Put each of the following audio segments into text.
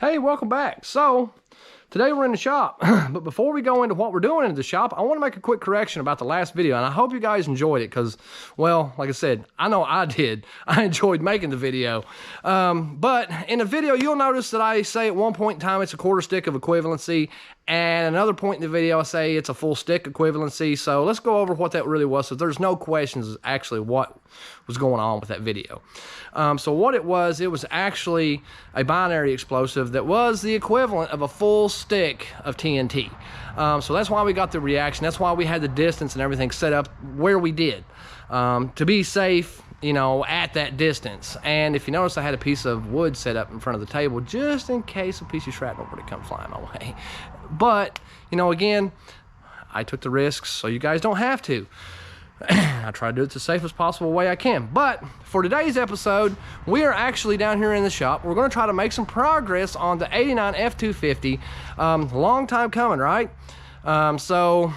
Hey, welcome back. So, today we're in the shop, but before we go into what we're doing in the shop, I want to make a quick correction about the last video, and I hope you guys enjoyed it because, well, like I said, I know I did. I enjoyed making the video. But in the video, you'll notice that I say at one point in time it's a quarter stick of equivalency, and another point in the video I say it's a full stick equivalency. So let's go over what that really was, so there's no questions actually what was going on with that video. So what it was actually a binary explosive that was the equivalent of a full stick of TNT. So that's why we got the reaction. That's why we had the distance and everything set up where we did, to be safe, you know, at that distance. And if you notice, I had a piece of wood set up in front of the table just in case a piece of shrapnel were to come flying my way. But, you know, again, I took the risks so you guys don't have to. I try to do it the safest possible way I can. But for today's episode, we are actually down here in the shop. We're going to try to make some progress on the 89 F250. Long time coming, right? So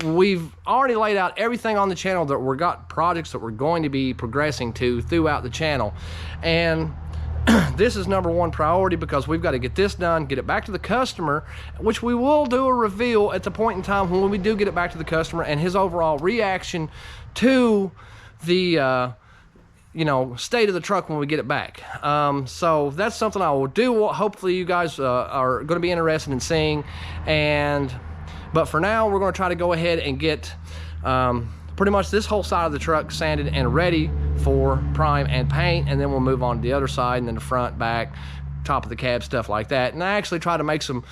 we've already laid out everything on the channel that we've got projects that we're going to be progressing to throughout the channel. And this is number one priority because we've got to get this done, get it back to the customer, which we will do a reveal at the point in time when we do get it back to the customer and his overall reaction to the you know, state of the truck when we get it back. So that's something I will do. Hopefully you guys are going to be interested in seeing. But for now, we're going to try to go ahead and get pretty much this whole side of the truck sanded and ready for prime and paint, and then we'll move on to the other side, and then the front, back, top of the cab, stuff like that. And I actually try to make some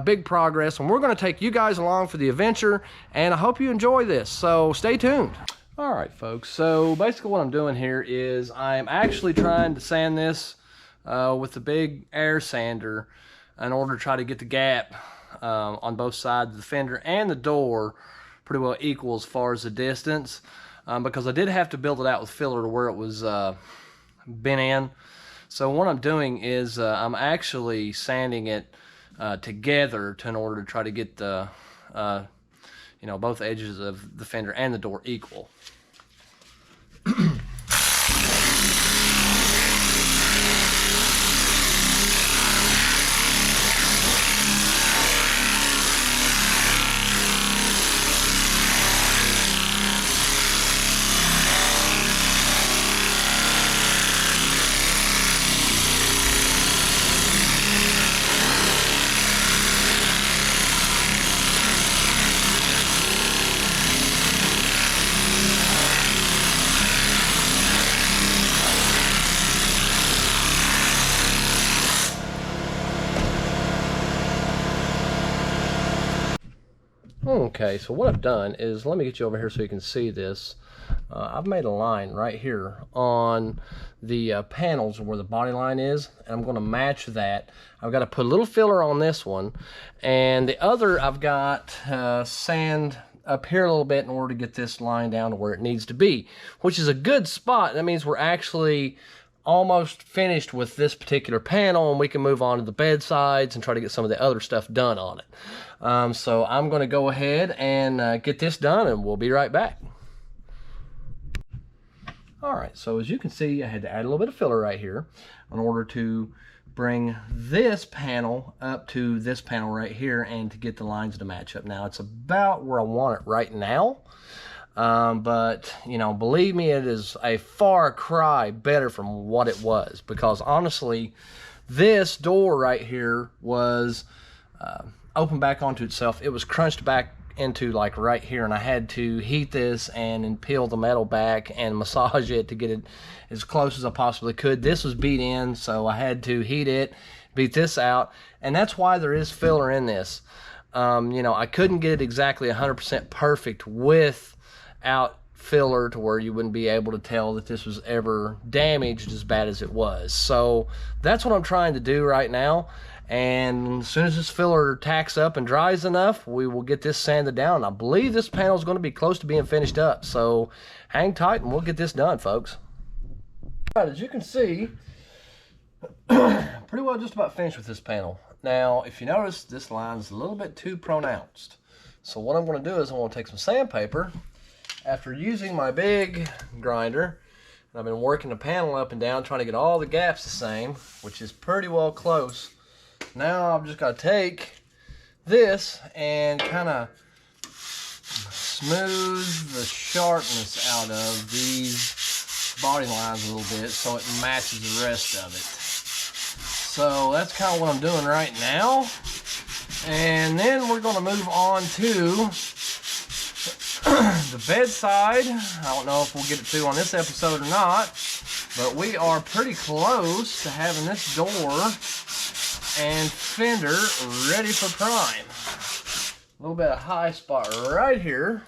big progress, and we're going to take you guys along for the adventure, and I hope you enjoy this, so stay tuned. All right, folks, so basically what I'm doing here is I'm actually trying to sand this with the big air sander in order to try to get the gap on both sides of the fender and the door pretty well equal as far as the distance, because I did have to build it out with filler to where it was bent in. So what I'm doing is I'm actually sanding it together in order to try to get the you know, both edges of the fender and the door equal. Okay, so what I've done is, let me get you over here so you can see this. I've made a line right here on the panels where the body line is, and I'm going to match that. I've got to put a little filler on this one, and the other I've got sand up here a little bit in order to get this line down to where it needs to be, which is a good spot. That means we're actually almost finished with this particular panel, and we can move on to the bed sides and try to get some of the other stuff done on it. So I'm going to go ahead and get this done, and we'll be right back. All right, so as you can see, I had to add a little bit of filler right here in order to bring this panel up to this panel right here and to get the lines to match up. Now, it's about where I want it right now. But, you know, believe me, it is a far cry better from what it was, because honestly, this door right here was opened back onto itself. It was crunched back into like right here, and I had to heat this and peel the metal back and massage it to get it as close as I possibly could. This was beat in, so I had to heat it, beat this out, and that's why there is filler in this. You know, I couldn't get it exactly 100% perfect without filler to where you wouldn't be able to tell that this was ever damaged as bad as it was. So that's what I'm trying to do right now, and as soon as this filler tacks up and dries enough, we will get this sanded down. I believe this panel is going to be close to being finished up, so hang tight and we'll get this done, folks. All right, as you can see, pretty well just about finished with this panel. Now, if you notice, this line's a little bit too pronounced. So what I'm going to do is I'm going to take some sandpaper. After using my big grinder, I've been working the panel up and down trying to get all the gaps the same, which is pretty well close Now I've just got to take this and kind of smooth the sharpness out of these body lines a little bit so it matches the rest of it. So that's kind of what I'm doing right now. And then we're going to move on to the bedside. I don't know if we'll get it through on this episode or not, but we are pretty close to having this door and fender ready for prime. A little bit of high spot right here.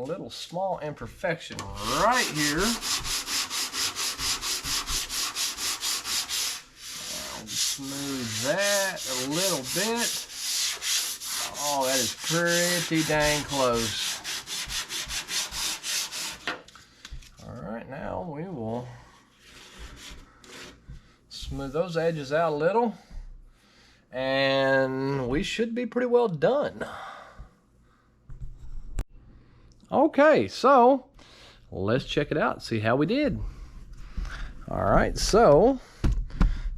Little small imperfection right here. I'll smooth that a little bit. Oh, that is pretty dang close. Alright, now we will smooth those edges out a little, and we should be pretty well done. Okay, so let's check it out, see how we did. All right, so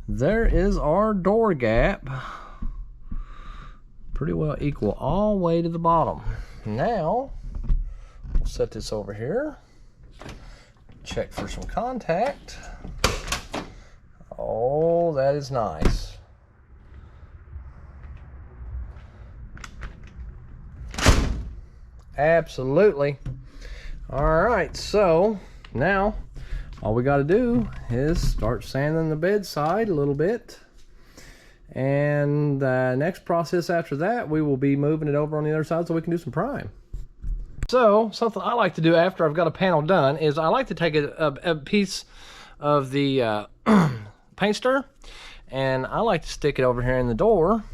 there is our door gap. Pretty well equal all the way to the bottom. Now, we'll set this over here. Check for some contact. Oh, that is nice. Absolutely. All right, so now all we got to do is start sanding the bedside a little bit, and the next process after that, we will be moving it over on the other side so we can do some prime. So something I like to do after I've got a panel done is I like to take a piece of the paint stir, and I like to stick it over here in the door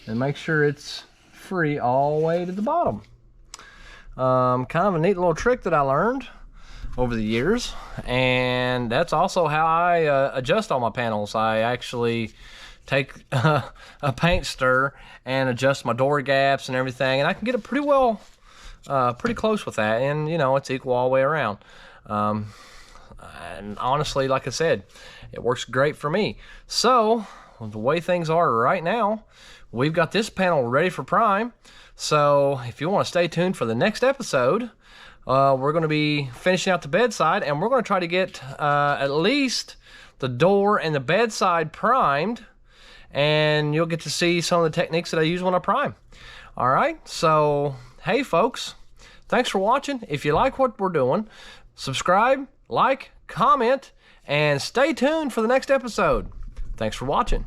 and make sure it's free all the way to the bottom. Kind of a neat little trick that I learned over the years, and that's also how I adjust all my panels. I actually take a paint stir and adjust my door gaps and everything, and I can get it pretty well, pretty close with that, and you know, it's equal all the way around. And honestly, like I said, it works great for me. So the way things are right now, we've got this panel ready for prime. So if you want to stay tuned for the next episode, we're going to be finishing out the bedside, and we're going to try to get at least the door and the bedside primed, and you'll get to see some of the techniques that I use when I prime. All right, so hey folks, thanks for watching. If you like what we're doing, subscribe, like, comment, and stay tuned for the next episode. Thanks for watching.